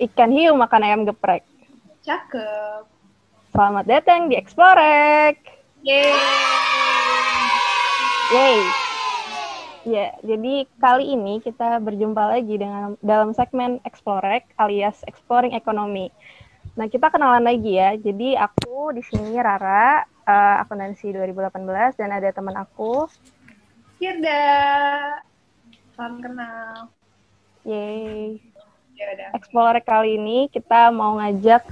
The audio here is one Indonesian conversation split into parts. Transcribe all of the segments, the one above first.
Ikan hiu makan ayam geprek. Cakep. Selamat datang di Explorek. Yeay. Yeay. Ya, jadi kali ini kita berjumpa lagi dengan dalam segmen Explorek alias Exploring Economy. Nah, kita kenalan lagi ya. Jadi aku di sini Rara, akuntansi 2018 dan ada teman aku. Firda. Salam kenal. Yeay. Ya udah. Explorek kali ini kita mau ngajak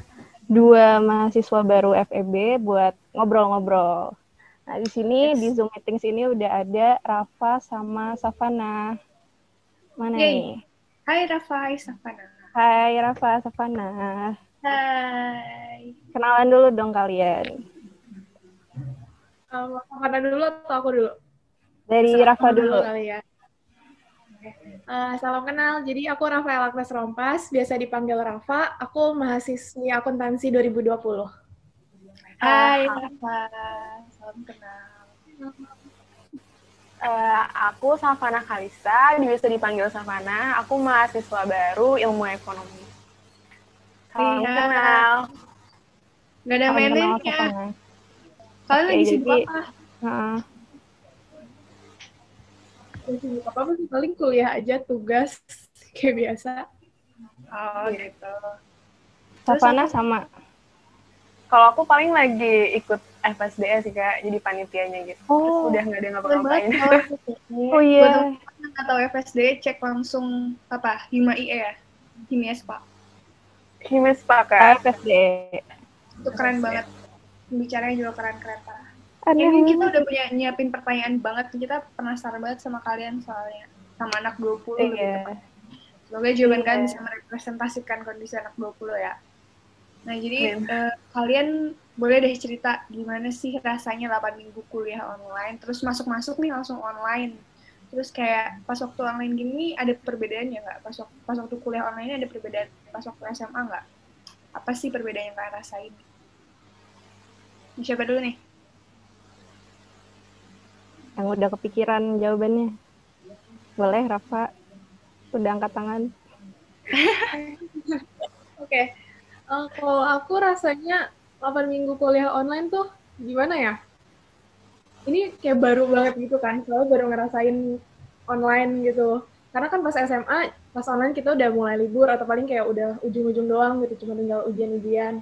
dua mahasiswa baru FEB buat ngobrol-ngobrol. Nah, di sini di Yes. Zoom meeting sini udah ada Rafa sama Savana. Mana Yeay. nih? Hai Rafa, hai Savana. Hai Rafa, Savana. Hai. Kenalan dulu dong kalian. Savana dulu atau aku dulu? Dari Terserah Rafa kamu dulu dulu. kali ya. Salam kenal, jadi aku Rafael Agnes Rompas, biasa dipanggil Rafa. Aku mahasiswi akuntansi 2020. Hai Rafa, salam kenal. Aku Savana Kalista, biasa dipanggil Savana. Aku mahasiswa baru ilmu ekonomi. Salam Lihat. kenal. Gak ada Salam kenal mainnya. Savana. Kalian Oke, lagi sibuk jadi, apa? Sibuk apa sih? Paling kuliah aja, tugas, kayak biasa. Oh gitu. Savana sama. Kalau aku paling lagi ikut FSDE sih Kak, jadi panitianya gitu. Terus udah nggak ada ngapa-ngapain. Oh iya. Buat atau FSD cek langsung apa? Hima IE ya? Himies Pak. Himes Pak Kak. FSD. Itu keren banget. Pembicaranya juga keren-keren Pak. Aneh Ini kita banget. udah punya nyiapin pertanyaan banget. Kita penasaran banget sama kalian soalnya. Sama anak 20 lebih tepat. Semoga jawaban kalian bisa merepresentasikan kondisi anak 20 ya. Nah, jadi kalian boleh deh cerita gimana sih rasanya 8 minggu kuliah online, terus masuk-masuk nih langsung online. Terus kayak pas waktu online gini ada perbedaannya nggak? Pas waktu kuliah online ada perbedaan pas waktu SMA nggak? Apa sih perbedaan yang kalian rasain? Siapa dulu nih? Yang udah kepikiran jawabannya. Boleh, Rafa. Udah angkat tangan. Oke. Kalau aku rasanya 8 minggu kuliah online tuh gimana ya? Ini kayak baru banget gitu kan, soalnya baru ngerasain online gitu. Karena kan pas SMA, pas online kita udah mulai libur atau paling kayak udah ujung-ujung doang gitu, cuma tinggal ujian-ujian.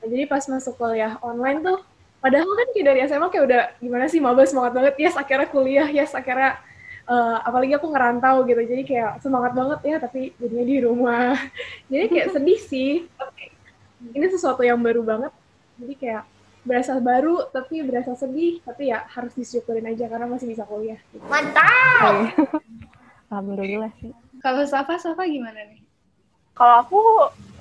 Nah, jadi pas masuk kuliah online tuh, padahal kan kayak dari SMA kayak udah gimana sih, maba semangat banget, yes akhirnya kuliah, yes akhirnya apalagi aku ngerantau gitu, jadi kayak semangat banget ya, tapi jadinya di rumah. Jadi kayak sedih sih, ini sesuatu yang baru banget, jadi kayak berasa baru tapi berasa sedih, tapi ya harus disyukurin aja karena masih bisa kuliah gitu. Mantap. Alhamdulillah sih. Kalau Safa gimana nih? Kalau aku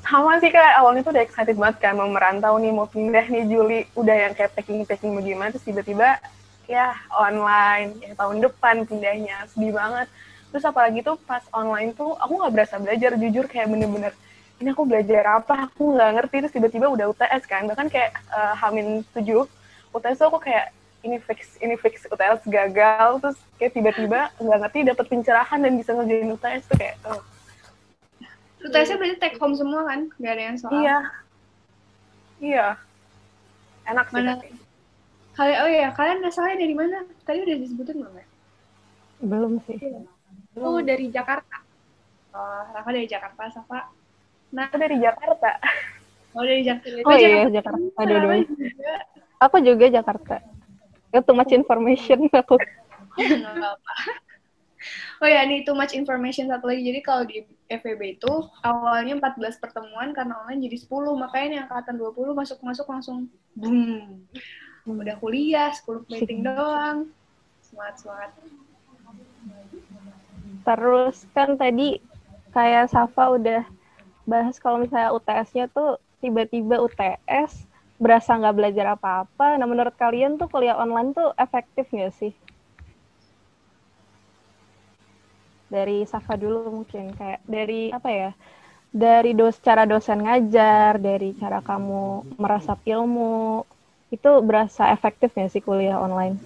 sama sih Kak, awalnya tuh udah excited banget kan mau merantau nih, mau pindah nih Juli, udah yang kayak packing bagaimana, terus tiba-tiba ya online, ya tahun depan pindahnya, sedih banget. Terus apalagi tuh pas online tuh aku nggak berasa belajar, jujur kayak bener-bener ini aku belajar apa, aku nggak ngerti, terus tiba-tiba udah UTS kan, bahkan kayak H-7 UTS tuh aku kayak ini fix UTS gagal, terus kayak tiba-tiba nggak ngerti dapet pencerahan dan bisa ngerjain UTS tuh kayak UTS-nya berarti take home semua kan? Gak ada yang soal? Iya. Enak sih tapi. Kalian asalnya dari mana? Tadi udah disebutin belum ya? Belum sih. Aku dari Jakarta. Oh, Rafa dari Jakarta, Safa. Nah, aku dari Jakarta. Oh, dari Jakarta. Oh iya, Jakarta dua-duanya. Aku juga Jakarta. Too much information aku. Nggak apa-apa. Oh ya, nih too much information satu lagi. Jadi kalau di FEB itu awalnya 14 pertemuan karena online jadi 10. Makanya nih angkatan 20 masuk-masuk langsung boom. Udah kuliah, 10 meeting doang. Semangat-semangat. Terus kan tadi kayak Safa udah bahas kalau misalnya UTS-nya tuh tiba-tiba UTS berasa nggak belajar apa-apa. Nah, menurut kalian tuh kuliah online tuh efektif nggak sih? Dari Safa dulu mungkin, kayak dari apa ya? Dari cara dosen ngajar, dari cara kamu merasap ilmu, itu berasa efektif nggak sih kuliah online?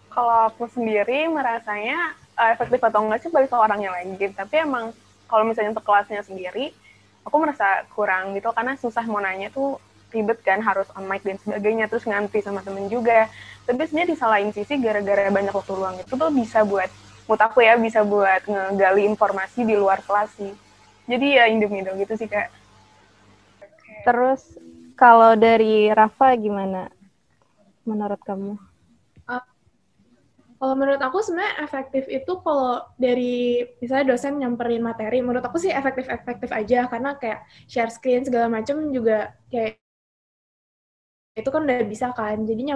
Kalau aku sendiri merasanya efektif atau enggak sih balik ke orangnya lagi. Tapi emang kalau misalnya untuk kelasnya sendiri, aku merasa kurang gitu karena susah mau nanya tuh ribet kan, harus on mic dan sebagainya, terus ngantri sama temen juga. Tapi sebenarnya di salah sisi gara-gara banyak waktu luang itu tuh bisa buat, menurut aku ya, bisa buat ngegali informasi di luar kelas sih. Jadi ya in the middle gitu sih Kak. Terus kalau dari Rafa gimana menurut kamu? Kalau menurut aku sebenarnya efektif itu kalau dari misalnya dosen nyamperin materi, menurut aku sih efektif aja karena kayak share screen segala macam juga kayak itu kan udah bisa kan. Jadi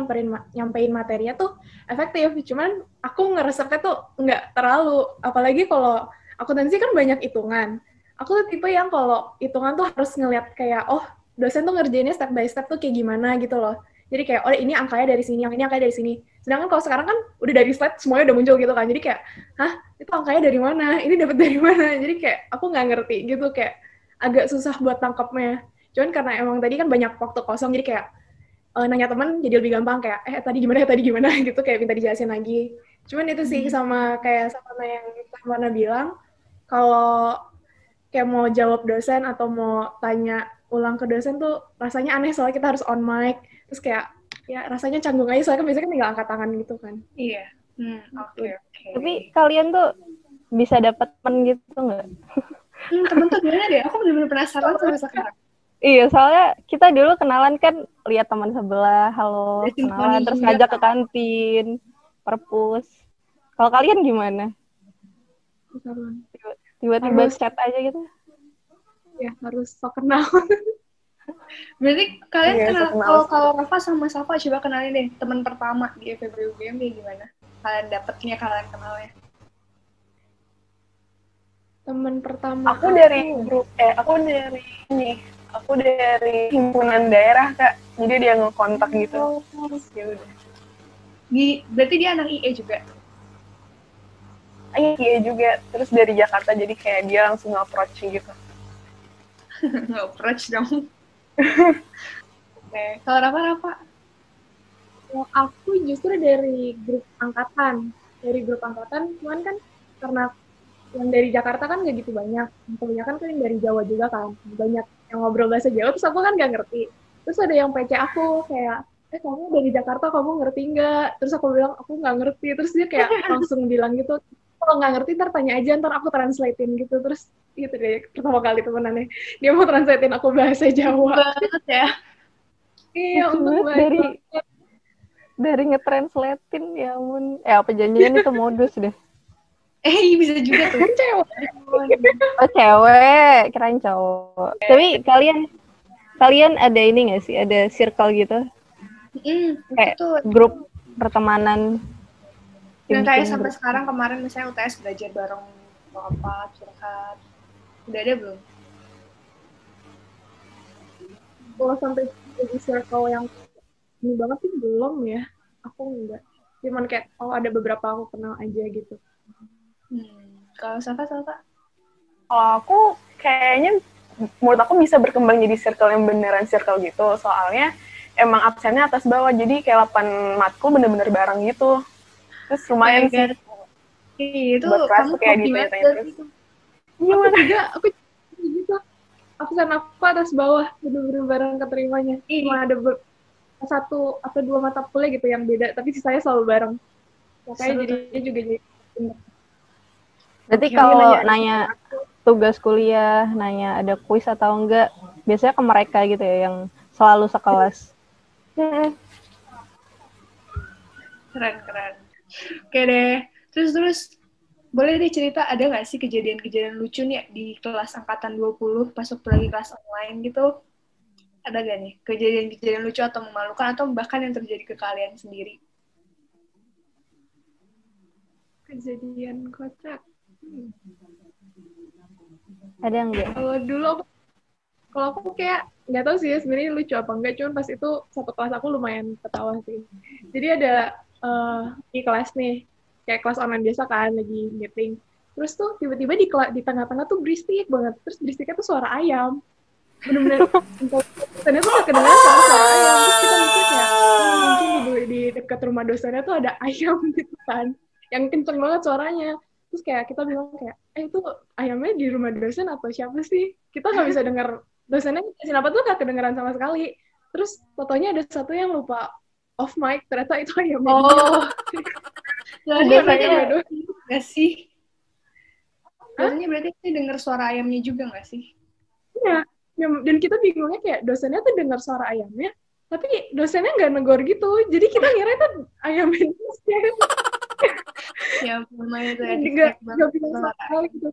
nyampein materinya tuh efektif. Cuman aku ngeresepnya tuh nggak terlalu. Apalagi kalau akuntansi kan banyak hitungan. Aku tuh tipe yang kalau hitungan tuh harus ngeliat kayak dosen tuh ngerjainnya step by step tuh kayak gimana gitu loh. Jadi kayak ini angkanya dari sini, yang ini angkanya dari sini. Sedangkan kalau sekarang kan udah dari slide semuanya udah muncul gitu kan. Jadi kayak, itu angkanya dari mana? Ini dapat dari mana? Jadi kayak aku nggak ngerti gitu, kayak agak susah buat tangkapnya. Cuman karena emang tadi kan banyak waktu kosong, jadi kayak nanya teman jadi lebih gampang kayak tadi gimana gitu, kayak minta dijelasin lagi. Cuman itu sih sama yang Mana bilang, kalau kayak mau jawab dosen atau mau tanya ulang ke dosen tuh rasanya aneh soalnya kita harus on mic, terus kayak ya rasanya canggung aja soalnya kan biasanya kan tinggal angkat tangan gitu kan. Iya. Oke. Tapi kalian tuh bisa dapat teman gitu nggak? Temen tuh gimana deh? Aku bener-bener penasaran sampai sekarang. Iya, soalnya kita dulu kenalan kan lihat teman sebelah, halo, kenalan, terus ngajak ke kantin, perpus. Kalau kalian gimana? Tiba-tiba chat aja gitu? Ya, harus so kenal. Berarti kalian kenal, kalau Rafa sama Safa, coba kenalin deh teman pertama di FEB UGM kayak gimana? Kalian dapetnya, kalian kenalnya? Teman pertama aku dari grup aku dari himpunan daerah Kak, jadi dia ngekontak gitu. Ya udah. Berarti dia anak IE juga? IE juga, terus dari Jakarta, jadi kayak dia langsung nge-approach gitu. Nge-approach dong. Oke, kalau Rafa? Aku justru dari grup angkatan, cuman kan karena yang dari Jakarta kan nggak gitu banyak, kebanyakan kan yang dari Jawa juga kan, banyak yang ngobrol bahasa Jawa, terus aku kan nggak ngerti. Terus ada yang PC aku kayak, kamu dari Jakarta, kamu ngerti nggak? Terus aku bilang, aku nggak ngerti. Terus dia kayak langsung bilang gitu, kalau nggak ngerti ntar tanya aja, ntar aku translatein gitu. Terus gitu deh, pertama kali temenannya, dia mau translatein aku bahasa Jawa. Banget ya? Iya, untuk dari nge-translatein, ya ampun. Apa janjian itu modus deh. Bisa juga tuh. Cewek. Oh, cewek, kirain cowok. Tapi kalian ada ini nggak sih? Ada circle gitu? Kayak grup pertemanan. Yang kayak sampai sekarang, kemarin misalnya UTS belajar bareng apa, curhat. Udah ada belum? Kalau sampai jadi circle yang ini banget sih belum ya. Aku enggak. Cuman kayak, ada beberapa aku kenal aja gitu. Kalau Safa? Kalau aku kayaknya, menurut aku bisa berkembang jadi circle yang beneran circle gitu. Soalnya emang absennya atas bawah, jadi kayak 8 matkul bener-bener bareng gitu. Terus lumayan sih. Itu kamu kayak ditanya-tanya terus. Gimana? Aku gitu. Absen aku atas bawah, bener-bener bareng keterimanya. Cuma ada satu atau 2 mata kuliah gitu yang beda, tapi sisanya selalu bareng. Makanya jadinya juga jadi. Berarti kalau nanya tugas kuliah, nanya ada kuis atau enggak, biasanya ke mereka gitu ya, yang selalu sekelas. Keren. Oke deh. Terus, boleh deh cerita, ada nggak sih kejadian-kejadian lucu nih di kelas angkatan 20, pas waktu lagi kelas online gitu? Ada nggak nih kejadian-kejadian lucu atau memalukan, atau bahkan yang terjadi ke kalian sendiri? Kejadian kocak. Ada enggak? Kalau aku kayak nggak tahu sih ya sebenarnya lucu apa enggak, cuman pas itu satu kelas aku lumayan ketawa sih. Jadi ada di kelas nih, kayak kelas online biasa kan, lagi meeting. Terus tuh tiba-tiba di tengah-tengah tuh berisik banget. Terus berisiknya tuh suara ayam. Bener-bener ternyata tuh nggak kedengeran suara ayam. Terus kita mikir kayak mungkin di dekat rumah dosennya tuh ada ayam gitu kan, yang kenceng banget suaranya. Terus kayak kita bilang kayak, itu ayamnya di rumah dosen atau siapa sih? Kita nggak bisa dengar dosennya ngejelasin apa tuh nggak kedengeran sama sekali. Terus fotonya ada satu yang lupa off mic, ternyata itu ayamnya. Oh, Dia dosennya dosen. nggak sih? Dosennya berarti denger suara ayamnya juga nggak sih? Iya. Dan kita bingungnya kayak dosennya tuh dengar suara ayamnya, tapi dosennya nggak negor gitu. Jadi kita ngira itu ayamnya. Ya, lumayan tuh ya. Nggak bisa sama sekali gitu.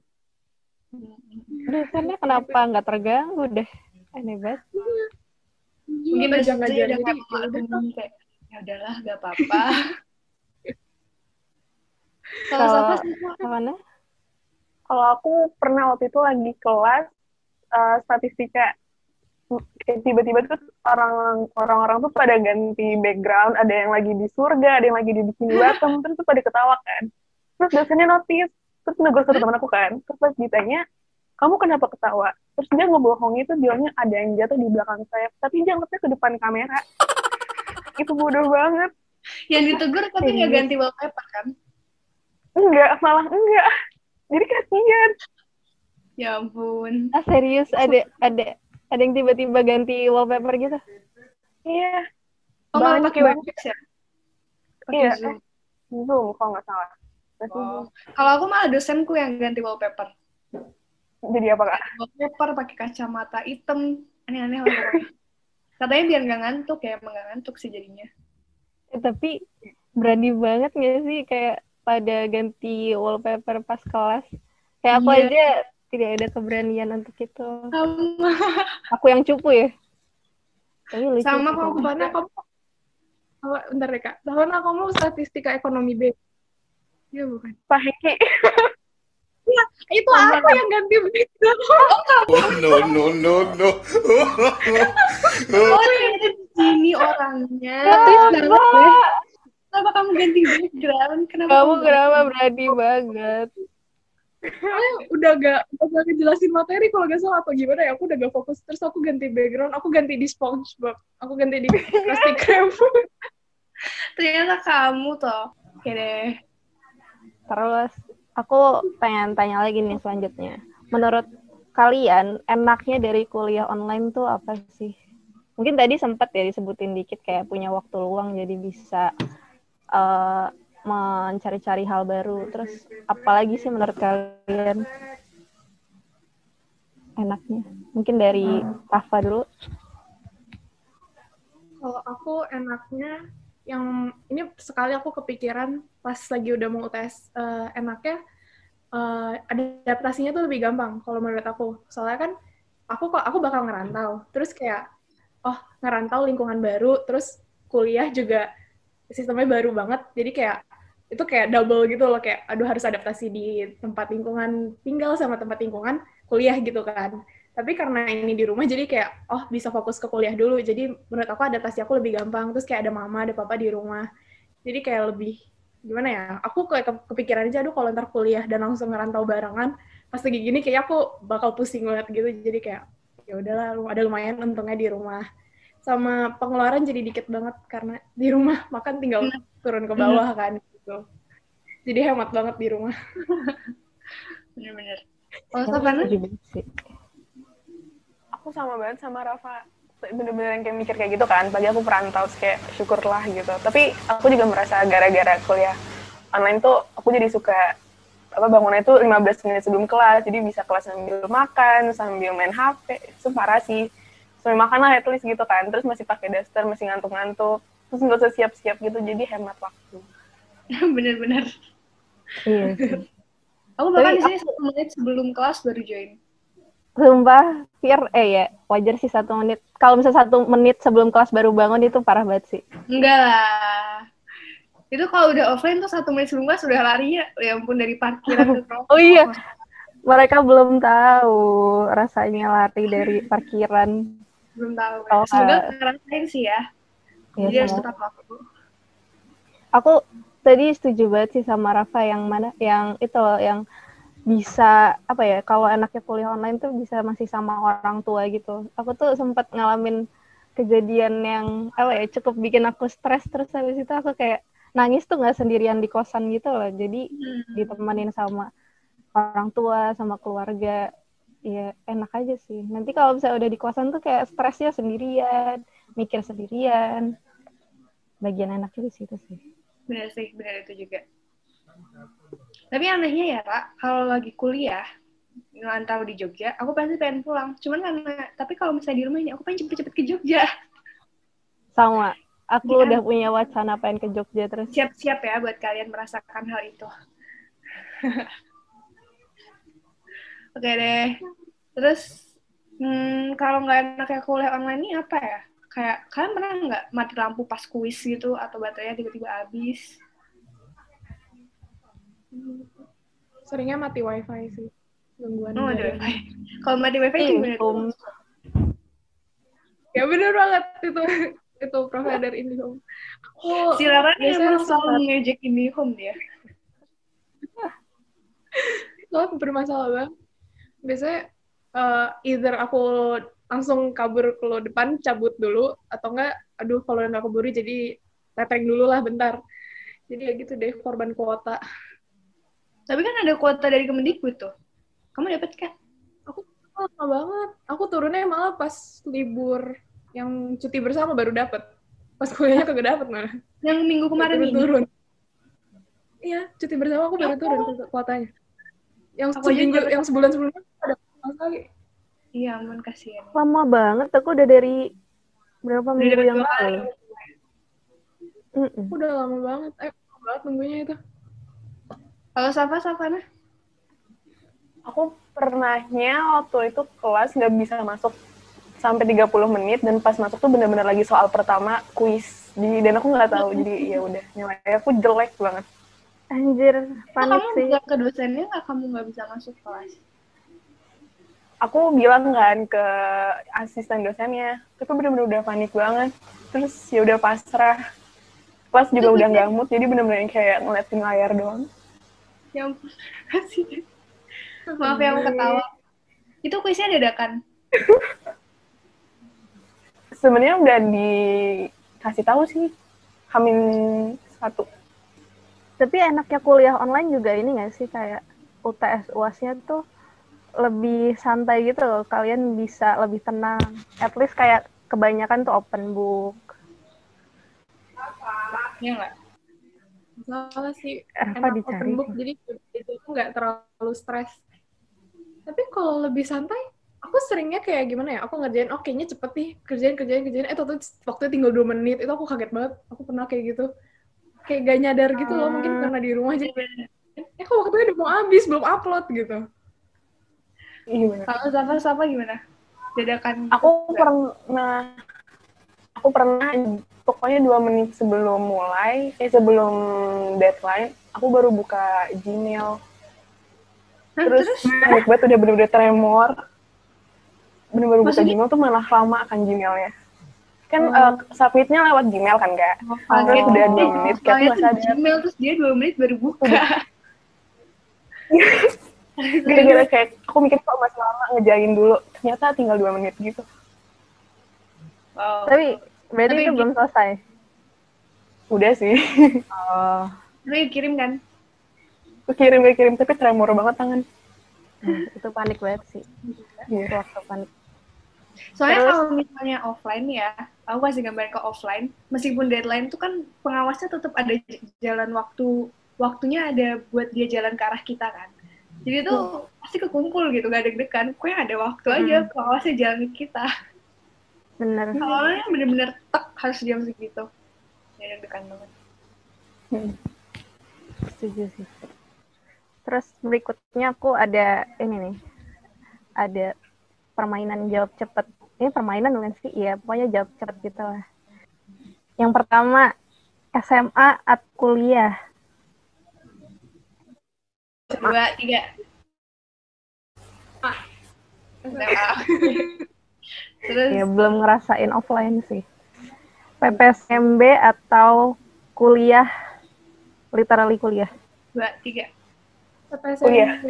Dosennya kenapa nggak terganggu deh? Aneh banget. Mungkin dosennya udah kayak kayak ya udahlah, nggak apa-apa. Kalau mana? Kalau aku pernah waktu itu lagi kelas statistika, tiba-tiba tuh orang-orang tuh pada ganti background, ada yang lagi di surga, ada yang lagi di Bikini Bottom, terus tuh pada ketawa kan. Terus dosennya notice, terus negur satu teman aku kan, terus pas ditanya, kamu kenapa ketawa? Terus dia ngebohongin itu, bilangnya ada yang jatuh di belakang saya, tapi dia ngeliatnya ke depan kamera. Itu bodoh banget. Yang ditegur tapi nggak ganti wallpaper kan? Enggak, malah enggak. Jadi kasihan. Ya ampun. Serius ada yang tiba-tiba ganti wallpaper gitu? Iya. Oh, malah pakai Webex ya? Iya, Zoom kalau nggak salah. Oh. Kalau aku malah dosenku yang ganti wallpaper. Jadi apa kak? Wallpaper pakai kacamata hitam, aneh-aneh lah pokoknya. Katanya biar nggak ngantuk ya, emang nggak ngantuk sih jadinya. Tapi berani banget nggak sih kayak pada ganti wallpaper pas kelas? Kayak aku aja tidak ada keberanian untuk itu. Sama. Aku yang cupu ya. Tapi lucu. Sama kalau Kemana kamu? Bentar deh kak. Tahun kamu statistika ekonomi B. Iya bukan? Pak Heki. Ya, itu aku yang ganti background. No. Oh, ternyata di sini orangnya. Kenapa kamu ganti background? Kamu kenapa berani banget? Udah gak ngejelasin materi kalau gak salah atau gimana ya, aku udah gak fokus, terus aku ganti background, aku ganti di SpongeBob, aku ganti di Krusty Krab. Ternyata kamu toh. Oke deh. Terus aku pengen tanya lagi nih selanjutnya. Menurut kalian enaknya dari kuliah online tuh apa sih? Mungkin tadi sempat ya disebutin dikit kayak punya waktu luang jadi bisa mencari-cari hal baru. Terus apalagi sih menurut kalian enaknya? Mungkin dari Rafa dulu. Kalau aku enaknya yang ini sekali aku kepikiran pas lagi udah mau UTS, enaknya adaptasinya tuh lebih gampang kalau menurut aku. Soalnya kan aku bakal ngerantau. Terus kayak ngerantau lingkungan baru, terus kuliah juga sistemnya baru banget. Jadi kayak itu kayak double gitu loh, kayak aduh harus adaptasi di tempat lingkungan tinggal sama tempat lingkungan kuliah gitu kan. Tapi karena ini di rumah jadi kayak bisa fokus ke kuliah dulu. Jadi menurut aku adaptasi aku lebih gampang. Terus kayak ada mama, ada papa di rumah. Jadi kayak lebih gimana ya? Aku kayak kepikiran aja kalau ntar kuliah dan langsung ngerantau barengan, pas lagi gini kayak aku bakal pusing banget gitu. Jadi kayak ya udahlah, ada lumayan untungnya di rumah. Sama pengeluaran jadi dikit banget karena di rumah makan tinggal turun ke bawah kan gitu. Jadi hemat banget di rumah. Bener-bener. Kalau Savana? Aku sama banget sama Rafa. Bener-bener yang kayak mikir kayak gitu kan. Pagi aku perantau, kayak syukurlah gitu. Tapi aku juga merasa gara-gara kuliah online tuh aku jadi suka bangunnya itu 15 menit sebelum kelas. Jadi bisa kelas sambil makan, sambil main HP. Itu parah sih. Sambil makan lah at least gitu kan. Terus masih pakai daster, masih ngantuk-ngantuk. Terus nggak usah siap-siap gitu. Jadi hemat waktu. Bener-bener. Iya. Aku bahkan di sini 1 menit sebelum kelas baru join. Sumpah, ya wajar sih 1 menit. Kalau misalnya 1 menit sebelum kelas baru bangun itu parah banget sih. Enggak lah. Itu kalau udah offline tuh 1 menit sebelum kelas sudah larinya. Ya ampun, dari parkiran ke kelas. Oh iya, mereka belum tahu rasanya lari dari parkiran. Belum tahu. Semoga ngerasain sih ya. Jadi harus tetap waktu. Aku tadi setuju banget sih sama Rafa yang mana, yang itu loh, yang bisa kalau enaknya kuliah online tuh bisa masih sama orang tua gitu. Aku tuh sempat ngalamin kejadian yang cukup bikin aku stres, terus habis itu aku kayak nangis tuh nggak sendirian di kosan gitu loh. Jadi ditemenin sama orang tua, sama keluarga. Ya enak aja sih. Nanti kalau misalnya udah di kosan tuh kayak stresnya sendirian, mikir sendirian. Bagian enaknya di situ sih. Benar sih, benar itu juga. Tapi anehnya ya, Kak, kalau lagi kuliah, ngantau di Jogja, aku pasti pengen pulang. Tapi kalau misalnya di rumah ini, aku pengen cepet-cepet ke Jogja. Sama, aku Ya. udah punya wacana pengen ke Jogja terus. Siap-siap ya buat kalian merasakan hal itu. Oke deh. Terus, kalau nggak enaknya kuliah online ini apa ya? Kayak, kalian pernah nggak mati lampu pas kuis gitu, atau baterainya tiba-tiba habis? Seringnya mati wifi sih. Gangguan Oh, ada dari wifi. Kalau mati wifi itu gimana tuh? Ya bener banget itu provider IndiHome. Si Lara nih biasanya emang selalu ngejek IndiHome dia. Soalnya bermasalah banget. Biasanya either aku langsung kabur ke depan, cabut dulu, atau enggak, aduh kalau nggak keburu jadi tethering dulu lah bentar. Jadi ya gitu deh, korban kuota. Tapi kan ada kuota dari Kemendikbud tuh. Kamu dapat kan? Aku lama banget. Aku turunnya malah pas libur yang cuti bersama baru dapat. Pas kuliahnya kagak dapat malah. Yang minggu kemarin ini? Turun. Iya, cuti bersama aku baru turun kuotanya. Yang sebulan sebelumnya ada sekali. Iya, ampun, kasihan. Lama banget, aku udah dari berapa minggu yang lalu. Udah lama banget. Lama banget nunggunya itu. Kalau Savana? Aku pernahnya waktu itu kelas nggak bisa masuk sampai 30 menit, dan pas masuk tuh benar-benar lagi soal pertama kuis. Dan aku nggak tahu, jadi ya udah nilai aku jelek banget. Anjir, panik kamu sih. Kamu ke dosennya kamu nggak bisa masuk kelas? Aku bilang kan ke asisten dosennya, tapi benar-benar udah panik banget. Terus ya udah pasrah. Kelas juga udah nggak mood, jadi benar-benar kayak ngeliatin layar doang. Ya ampun, kasih. Maaf ya aku ketawa. Itu kuisnya dadakan? Sebenarnya udah dikasih tahu sih, H-1. Tapi enaknya kuliah online juga ini nggak sih, kayak UTS UAS-nya tuh lebih santai gitu loh. Kalian bisa lebih tenang. At least kayak kebanyakan tuh open book. Iya nggak? Salah sih, Apa enak dicari? open book, jadi itu nggak terlalu stres. Tapi kalau lebih santai, aku seringnya kayak gimana ya, aku ngerjain, kayaknya cepet nih, kerjain, tuh waktunya tinggal 2 menit, itu aku kaget banget, aku pernah kayak gitu. Kayak gak nyadar gitu loh, mungkin karena di rumah aja. Kok waktunya udah mau habis, belum upload gitu. Iya. Kalau Safa gimana? Dadakan? Aku pernah pokoknya 2 menit sebelum mulai, sebelum deadline, aku baru buka Gmail. Terus panik banget, udah bener-bener tremor. Bener-bener buka Gmail tuh malah lama kan Gmailnya. Kan submitnya lewat Gmail kan, Kak? Terus udah 2 menit, kayak aku nggak sadar. Gmail, terus dia 2 menit baru buka. Gara-gara kayak, aku mikir kok masih lama, ngejain dulu. Ternyata tinggal 2 menit gitu. Wow. Tapi berarti itu belum selesai? Udah sih. Tapi kirim kan? Kirim, tapi tremor banget tangan. Itu panik banget sih. Iya. Waktu panik. Soalnya kalau misalnya offline ya, aku kasih gambaran ke offline, meskipun deadline itu kan pengawasnya tetap ada jalan waktunya ada buat dia jalan ke arah kita kan. Jadi tuh pasti kekumpul gitu, gak deg-degan. Pokoknya ada waktu aja pengawasnya jalan ke kita. Bener. Soalnya bener-bener harus jam segitu. Ya deg-degan banget. Setuju sih. Terus berikutnya aku ada ini nih. Ada permainan jawab cepat. Ini permainan bukan sih? Iya, pokoknya jawab cepat gitu lah. Yang pertama, SMA atau kuliah? 2, 3. SMA. Terus? Ya, belum ngerasain offline sih. PPSMB atau kuliah? Literally kuliah. 2, 3. Kuliah.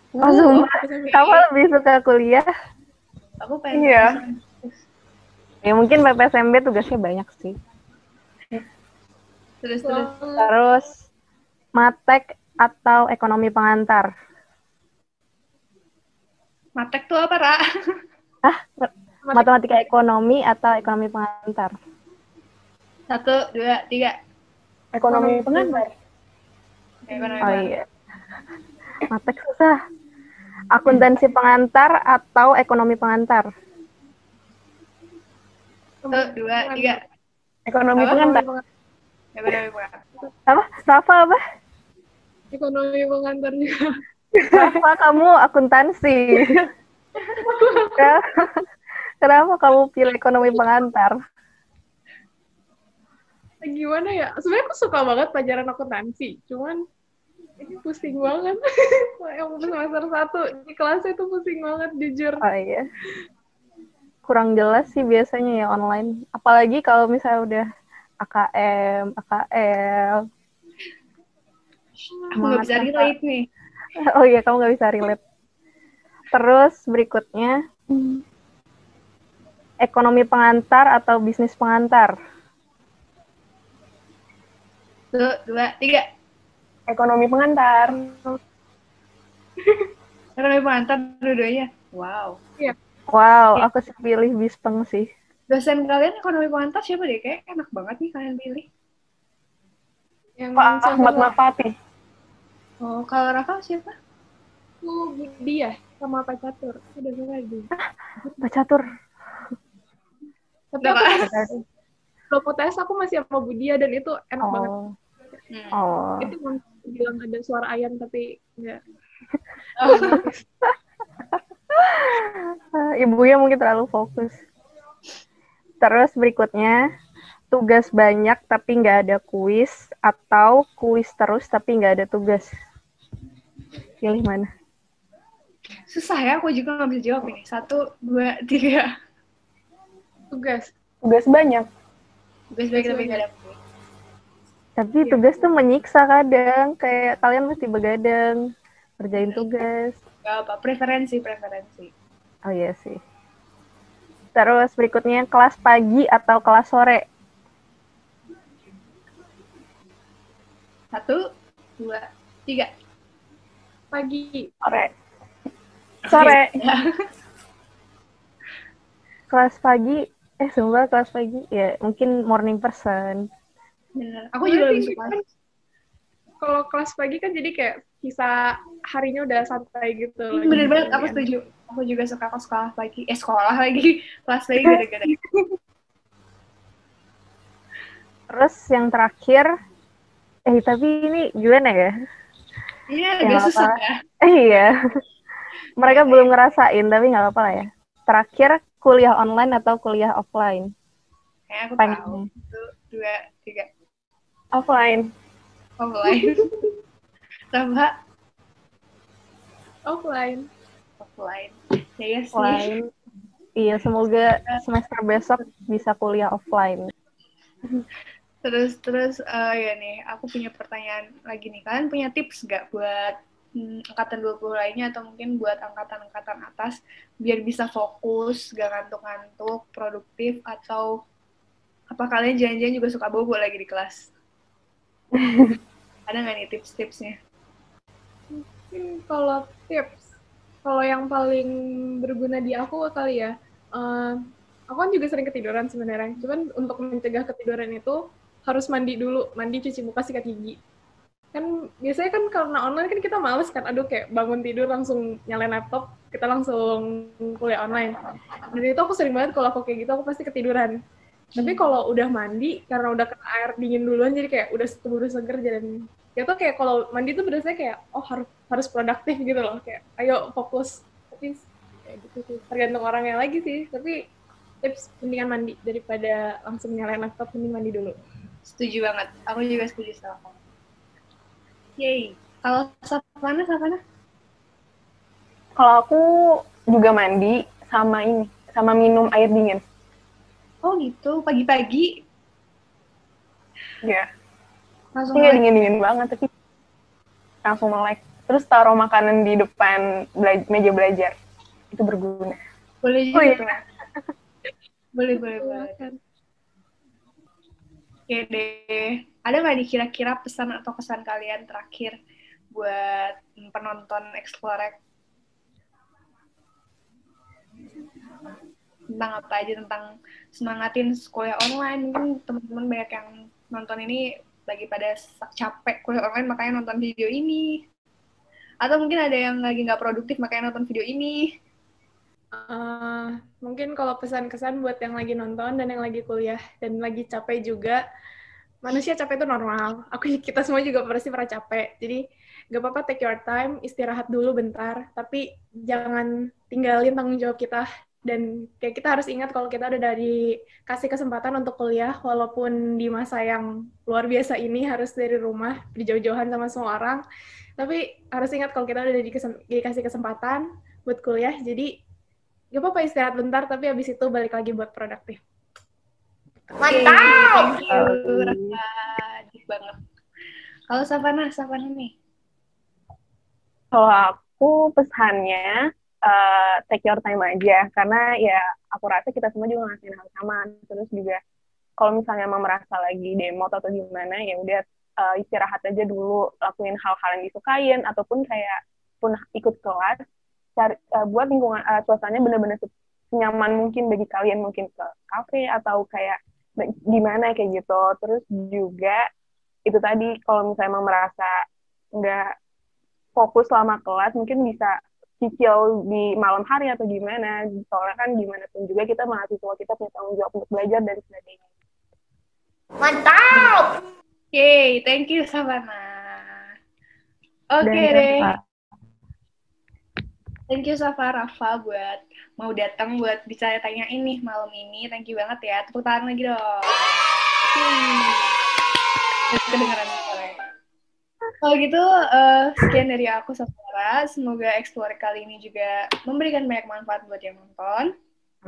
Langsung, kamu lebih suka kuliah? Aku pengen. Iya. Ya mungkin PPSMB tugasnya banyak sih. Terus. Terus matek atau ekonomi pengantar? Matek tuh apa, Ra? Matematika ekonomi atau ekonomi pengantar? 1, 2, 3. Ekonomi pengantar. Ekonomi Oh pengantar. iya. Matek susah. Akuntansi pengantar atau ekonomi pengantar? 1, 2, 3. Ekonomi Apa? pengantar. Ekonomi pengantar. Apa? Rafa apa? Ekonomi pengantar juga. Rafa, kamu akuntansi. Kenapa kamu pilih ekonomi pengantar? Gimana ya? Sebenarnya aku suka banget pelajaran akuntansi, cuman ini pusing banget. Yang semester 1 di kelasnya itu pusing banget, jujur. Oh iya. Kurang jelas sih biasanya ya online. Apalagi kalau misalnya udah AKM, AKL. Aku nggak bisa relate nih. Oh iya, kamu nggak bisa relate. Terus berikutnya, ekonomi pengantar atau bisnis pengantar? 1, 2, 3. Ekonomi pengantar. Ekonomi pengantar dua-duanya. Wow. Wow, aku sih pilih bispeng sih. Dosen kalian ekonomi pengantar siapa deh? Kayak enak banget nih kalian pilih. Yang Pak Ahmad Mafati. Oh, kalau Rafa siapa? aku Budi ya, sama Pak Catur. Udah lagi. Pak Catur. Tapi aku masih, kalau tes aku masih sama Budia dan itu enak banget. Oh. Itu bilang ada suara ayam tapi enggak. Ibunya mungkin terlalu fokus. Terus berikutnya, tugas banyak tapi nggak ada kuis, atau kuis terus tapi nggak ada tugas. Pilih mana? Susah ya, aku juga nggak bisa jawab ini. 1, 2, 3. Tugas banyak. Tugas baik tapi nggak ada. Tapi tugas tuh menyiksa kadang, kayak kalian mesti begadang kerjain tugas. Gak apa, preferensi. Oh iya sih. Terus berikutnya, kelas pagi atau kelas sore? 1, 2, 3. pagi. Sore. Kelas pagi, sumpah kelas pagi, ya mungkin morning person. Bener. Aku juga lebih suka. Kalau kelas pagi kan jadi kayak sisa harinya udah santai gitu. Bener banget, aku setuju. Aku juga suka sekolah pagi. Sekolah lagi. Kelas pagi gara-gara. Terus yang terakhir, tapi ini gimana ya? Iya, agak susah ya. Iya. Mereka belum ngerasain, tapi nggak apa-apa lah ya. Terakhir, kuliah online atau kuliah offline? Kayak aku tahu. 1, 2, 3. Offline. Tambah offline. Ya sih. Offline. Iya, semoga semester besok bisa kuliah offline. Terus ya nih, aku punya pertanyaan lagi nih. Kalian punya tips nggak buat angkatan 20 lainnya atau mungkin buat angkatan-angkatan atas biar bisa fokus, gak ngantuk-ngantuk, produktif, atau apa kalian jangan-jangan juga suka bobo lagi di kelas? Ada nggak nih tips-tipsnya? Kalau tips, kalau yang paling berguna di aku kali ya, aku kan juga sering ketiduran sebenarnya. Cuman untuk mencegah ketiduran itu harus mandi dulu, cuci muka, sikat gigi. Kan biasanya kan karena online kan kita males kan, kayak bangun tidur langsung nyalain laptop, kita langsung kuliah online. Dan itu aku sering banget kalau aku kayak gitu, aku pasti ketiduran. Tapi kalau udah mandi, karena udah kena air dingin duluan, jadi kayak udah keburu seger dan itu kayak kalau mandi tuh berasanya kayak harus produktif gitu loh, kayak ayo fokus. Tapi kayak gitu sih, tergantung orangnya lagi sih. Tapi tips mendingan mandi daripada langsung nyalain laptop, mending mandi dulu. Setuju banget, aku juga setuju sama kamu. Yay. Kalau Savana? Kalau aku juga mandi sama minum air dingin. Oh gitu, pagi-pagi? Ya. Langsung nggak dingin-dingin banget, tapi langsung melek. Terus taruh makanan di depan meja belajar. Itu berguna. Boleh juga. Boleh. Oke deh. Ada nggak nih kira-kira pesan atau kesan kalian terakhir buat penonton Explorek? Tentang apa aja, tentang semangatin kuliah online. Mungkin teman-teman banyak yang nonton ini lagi pada capek kuliah online makanya nonton video ini. Atau mungkin ada yang lagi nggak produktif makanya nonton video ini. Mungkin kalau pesan-kesan buat yang lagi nonton dan yang lagi kuliah dan lagi capek juga, manusia capek itu normal. Kita semua juga pasti pernah capek. Jadi gak apa-apa, take your time, istirahat dulu bentar, tapi jangan tinggalin tanggung jawab kita. Dan kayak kita harus ingat kalau kita udah dikasih kesempatan untuk kuliah, walaupun di masa yang luar biasa ini harus dari rumah, berjauh-jauhan sama semua orang, tapi harus ingat kalau kita udah dikasih kesempatan buat kuliah, jadi gak apa-apa istirahat bentar, tapi habis itu balik lagi buat produktif. Mantap! Thank you, Rafa. Deep banget. Kalau Savana nih? Kalau aku pesannya, take your time aja. Karena ya aku rasa kita semua juga ngelakuin hal sama. Terus juga kalau misalnya emang merasa lagi demo atau gimana, ya udah istirahat aja dulu. Lakuin hal-hal yang disukain. Ataupun kayak pun ikut kelas. Buat lingkungan suasananya benar-benar senyaman mungkin bagi kalian. Mungkin ke kafe atau kayak gimana kayak gitu. Terus juga itu tadi kalau misalnya emang merasa nggak fokus selama kelas, mungkin bisa cicil di malam hari atau gimana. Soalnya kan gimana pun juga kita mahasiswa, kita punya tanggung jawab untuk belajar dan sebagainya. Mantap! Oke, thank you Savana. Oke deh. Thank you Safa Rafa buat mau datang buat bisa tanya ini malam ini. Thank you banget ya. Tepuk tangan lagi dong. Kedengeran suaranya. Kalau gitu, sekian dari aku Safara. Semoga Explore kali ini juga memberikan banyak manfaat buat yang nonton.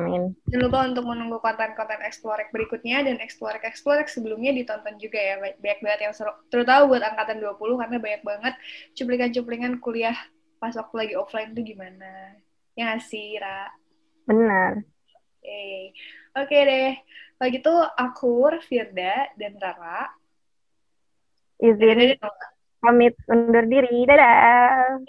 Amin. Jangan lupa untuk menunggu konten-konten Explore berikutnya dan Explore sebelumnya ditonton juga ya. Banyak banget yang seru. Terutama buat angkatan 20 karena banyak banget cuplikan-cuplikan kuliah pas waktu lagi offline tuh gimana. Ya nggak sih, Ra? Benar. Oke deh. Kalau gitu, aku, Firda, dan Rara. Izin pamit undur diri. Dadah.